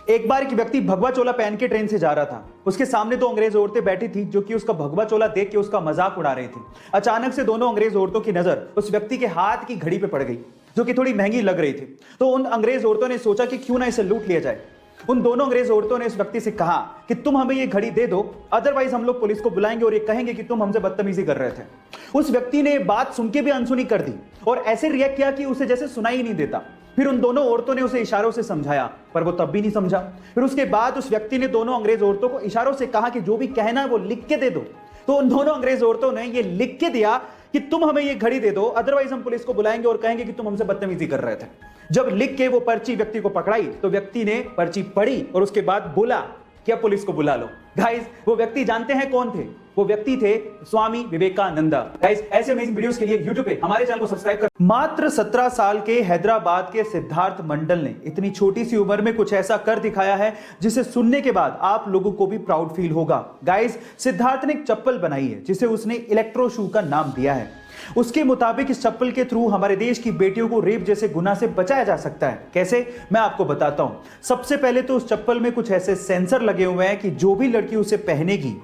एक बार एक व्यक्ति भगवा चोला पहन के ट्रेन से जा रहा था। उसके सामने दो अंग्रेज औरतें बैठी थी जो कि उसका भगवा चोला देख के उसका मजाक उड़ा रही थी। अचानक से दोनों अंग्रेज औरतों की नजर उस व्यक्ति के हाथ की घड़ी पे पड़ गई जो कि थोड़ी महंगी लग रही थी। तो उन अंग्रेज औरतों ने सोचा कि क्यों ना इसे लूट लिया जाए। उन दोनों अंग्रेज औरतों ने इस व्यक्ति से कहा कि तुम हमें ये घड़ी दे दो, अदरवाइज हम लोग पुलिस को बुलाएंगे और ये कहेंगे कि तुम हमसे बदतमीजी कर रहे थे। उस व्यक्ति ने बात सुन के भी अनसुनी कर दी और ऐसे रिएक्ट किया कि उसे जैसे सुनाई ही नहीं देता। फिर उन दोनों औरतों ने उसे इशारों से समझाया पर वो तब भी नहीं समझा। फिर उसके बाद उस व्यक्ति ने दोनों अंग्रेज औरतों को इशारों से कहा कि जो भी कहना है वो लिख के दे दो। तो उन दोनों अंग्रेज औरतों ने ये लिख के दिया कि तुम हमें ये घड़ी दे दो, अदरवाइज हम पुलिस को बुलाएंगे और कहेंगे कि तुम हमसे बदतमीजी कर रहे थे। जब लिख के वो पर्ची व्यक्ति को पकड़ाई तो व्यक्ति ने पर्ची पढ़ी और उसके बाद बोला कि अब पुलिस को बुला लो। गाइस, वो व्यक्ति जानते हैं कौन थे? वो व्यक्ति थे स्वामी विवेकानंद। गाइस, ऐसे अमेजिंग वीडियोस के लिए YouTube पे हमारे चैनल को सब्सक्राइब कर। मात्र 17 साल के हैदराबाद के सिद्धार्थ मंडल ने इतनी छोटी सी उम्र में कुछ ऐसा कर दिखाया है जिसे सुनने के बाद आप लोगों को भी प्राउड फील होगा। गाइस, सिद्धार्थ ने एक चप्पल बनाई है जिसे उसने इलेक्ट्रो शू का नाम दिया है। उसके मुताबिक इस चप्पल के थ्रू हमारे देश की बेटियों को रेप जैसे गुनाह से बचाया जा सकता है। कैसे? मैं आपको बताता हूं। सबसे पहले तो उस चप्पल में कुछ ऐसे सेंसर लगे हुए हैं कि जो भी लड़की उसे पहनेगी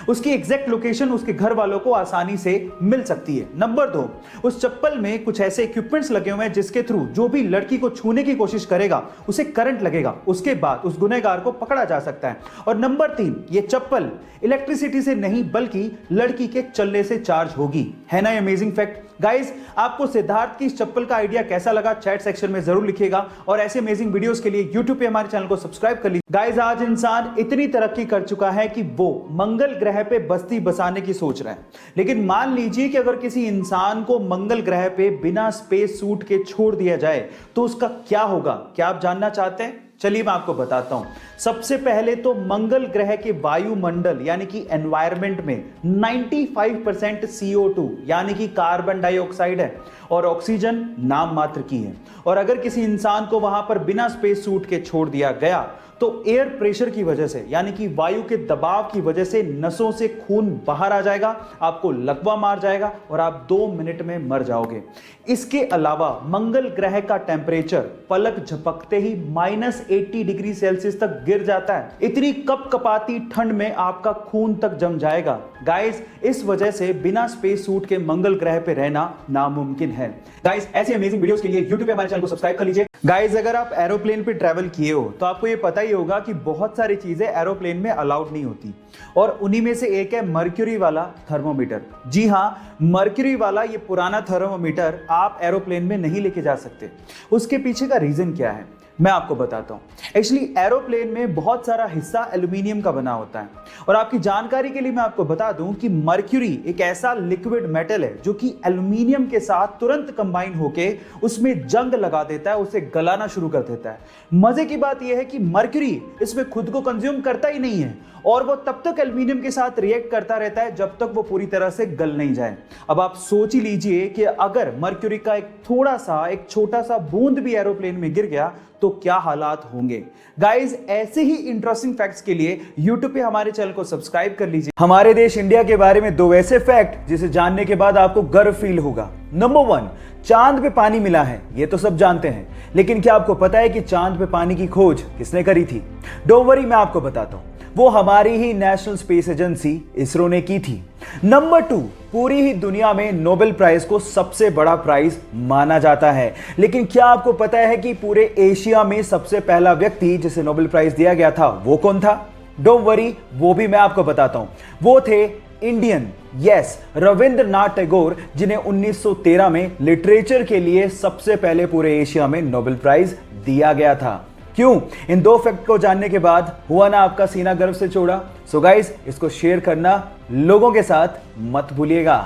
उसकी एग्जैक्ट लोकेशन उसके घर वालों को आसानी से मिल सकती है। नंबर 2, उस चप्पल में कुछ ऐसे इक्विपमेंट्स लगे हुए हैं जिसके थ्रू जो भी लड़की को छूने की कोशिश करेगा उसे करंट लगेगा, उसके बाद उस गुनहगार को पकड़ा जा सकता है। और नंबर 3, ये चप्पल इलेक्ट्रिसिटी से नहीं बल्कि लड़की के चलने से चार्ज होगी। है ना अमेजिंग फैक्ट? गाइस, आपको सिद्धार्थ की इस चप्पल का आइडिया कैसा लगा चैट सेक्शन में जरूर लिखिएगा और ऐसे अमेजिंग वीडियोस के लिए YouTube पे हमारे चैनल को सब्सक्राइब कर लीजिए। गाइस, आज इंसान इतनी तरक्की कर चुका है कि वो मंगल ग्रह पे बस्ती बसाने की सोच रहा है। लेकिन मान लीजिए कि अगर किसी इंसान को मंगल ग्रह पे बिना स्पेस सूट के छोड़ दिया जाए तो उसका क्या होगा? क्या आप जानना चाहते हैं? चलिए मैं आपको बताता हूं। सबसे पहले तो मंगल ग्रह के वायुमंडल यानी कि एनवायरनमेंट में 95% CO2 यानी कि कार्बन डाइऑक्साइड है और ऑक्सीजन नाम मात्र की है। और अगर किसी इंसान को वहां पर बिना स्पेस सूट के छोड़ दिया गया तो एयर प्रेशर की वजह से यानी कि वायु के दबाव की वजह से नसों से खून बाहर आ जाएगा, आपको लकवा मार जाएगा और आप 2 मिनट में मर जाओगे। इसके अलावा मंगल ग्रह का टेम्परेचर पलक झपकते ही -80 डिग्री सेल्सियस तक गिर जाता है। इतनी कपकपाती ठंड में आपका खून तक जम जाएगा। गाइस, इस वजह से बिना स्पेस सूट के मंगल ग्रह पे रहना नामुमकिन है। गाइस, ऐसे अमेजिंग वीडियोस के लिए YouTube पे हमारे चैनल को सब्सक्राइब कर लीजिए। गाइस, अगर आप एरोप्लेन पे ट्रैवल किए हो तो आपको ये पता ही होगा कि बहुत सारी चीजें एरोप्लेन में अलाउड नहीं होती और उन्हीं में से एक है मर्क्यूरी वाला थर्मोमीटर। जी हां, मर्क्यूरी वाला ये पुराना थर्मोमीटर आप एरोप्लेन में नहीं लेके जा सकते। उसके पीछे का रीजन क्या है मैं आपको बताता हूं। एक्चुअली एरोप्लेन में बहुत सारा हिस्सा एल्यूमिनियम का बना होता है और आपकी जानकारी के लिए मैं आपको बता दूं कि मर्क्यूरी एक ऐसा लिक्विड मेटल है जो कि एल्यूमिनियम के साथ तुरंत कंबाइन होके उसमें जंग लगा देता है, उसे गलाना शुरू कर देता है। मजे की बात यह है कि मर्क्यूरी इसमें खुद को कंज्यूम करता ही नहीं है और वो तब तक एल्यूमिनियम के साथ रिएक्ट करता रहता है जब तक वो पूरी तरह से गल नहीं जाए। अब आप सोच ही लीजिए कि अगर मर्क्यूरी का एक छोटा सा बूंद भी एरोप्लेन में गिर गया तो क्या हालात होंगे। गाइस, ऐसे ही इंटरेस्टिंग फैक्ट्स के लिए YouTube पे हमारे चैनल को सब्सक्राइब कर लीजिए। हमारे देश इंडिया के बारे में 2 ऐसे फैक्ट जिसे जानने के बाद आपको गर्व फील होगा। नंबर 1, चांद पे पानी मिला है, ये तो सब जानते हैं, लेकिन क्या आपको पता है कि चांद पे पानी की खोज किसने करी थी? डोंट वरी, मैं आपको बताता हूं। वो हमारी ही नेशनल स्पेस एजेंसी इसरो ने की थी। नंबर 2, पूरी ही दुनिया में नोबेल प्राइज को सबसे बड़ा प्राइज माना जाता है, लेकिन क्या आपको पता है कि पूरे एशिया में सबसे पहला व्यक्ति जिसे नोबेल प्राइज दिया गया था वो कौन था? डोंट वरी, वो भी मैं आपको बताता हूं। वो थे इंडियन, यस, रविंद्रनाथ टैगोर, जिन्हें 1913 में लिटरेचर के लिए सबसे पहले पूरे एशिया में नोबेल प्राइज दिया गया था। क्यों? इन 2 फैक्ट को जानने के बाद हुआ ना आपका सीना गर्व से चौड़ा? सो गाइस, इसको शेयर करना लोगों के साथ मत भूलिएगा।